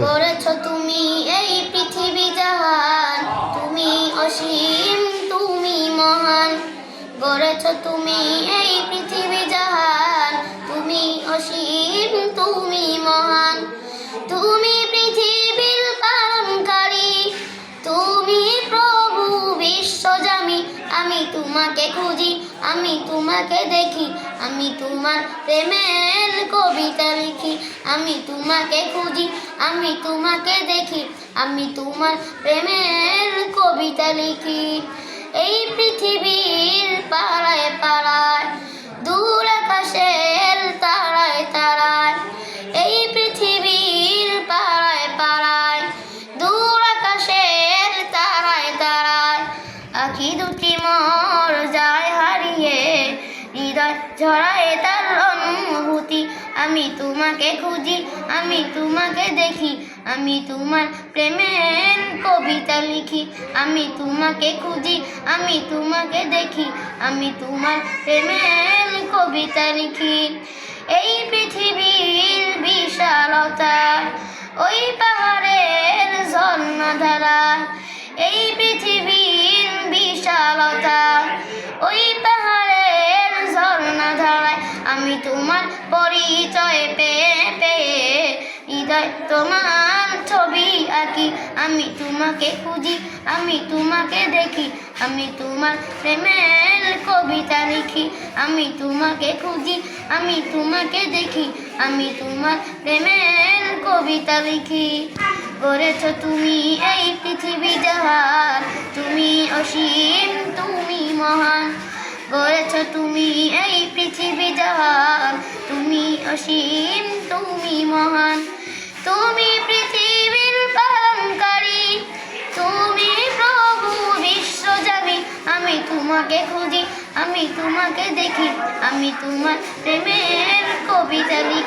গড়েছ তুমি এই পৃথিবী জাহান, তুমি অসীম, তুমি মহান। গড়েছ তুমি এই পৃথিবী জাহান, তুমি অসীম, তুমি মহান। তুমি পৃথিবীর পালনকারী, তুমি প্রভু বিশ্বজামি। আমি তোমাকে খুঁজি, আমি তোমাকে দেখি, আমি তোমার প্রেমের কবিতা লিখি। আমি তোমাকে খুঁজি, আমি তোমাকে দেখি, আমি তোমার প্রেমের কবিতা লিখি। এই পৃথিবীর পাড়ায় পাড়ায়, দূর আকাশের তারায় তারায়। এই পৃথিবীর পাড়ায় পাড়ায়, দূর আকাশের তারায় তারায়। আঁখি দুটি মোর যায় হারিয়ে, হৃদয় ঝরায় তার অনুভূতি। আমি তোমাকে খুঁজি, আমি তোমাকে দেখি, আমি তোমার প্রেমের কবিতা লিখি। আমি তোমাকে খুঁজি, আমি তোমাকে দেখি, আমি তোমার প্রেমের কবিতা লিখি। এই পৃথিবীর বিশালতায়, ওই পাহাড়ের ঝর্ণাধারায়। এই পৃথিবীর বিশালতায়, ওই পাহাড়ের ঝর্ণাধারায়। আমি তোমার পরিচয় পেয়ে পেয়ে, হৃদয় তোমার ছবি আঁকি। আমি তোমাকে খুঁজি, আমি তোমাকে দেখি, আমি তোমার প্রেমের কবিতা লিখি। আমি তোমাকে খুঁজি, আমি তোমাকে দেখি, আমি তোমার প্রেমের কবিতা লিখি। গড়েছ তুমি এই পৃথিবী জাহান, তুমি অসীম, তুমি মহান। গড়েছ তুমি এই পৃথিবী জাহান, তুমি অসীম, তুমি মহান। তুমি পৃথিবীর পালনকারী, তুমি প্রভু বিশ্বজামি। আমি তোমাকে খুঁজি, আমি তোমাকে দেখি, আমি তোমার প্রেমের কবিতা লিখি।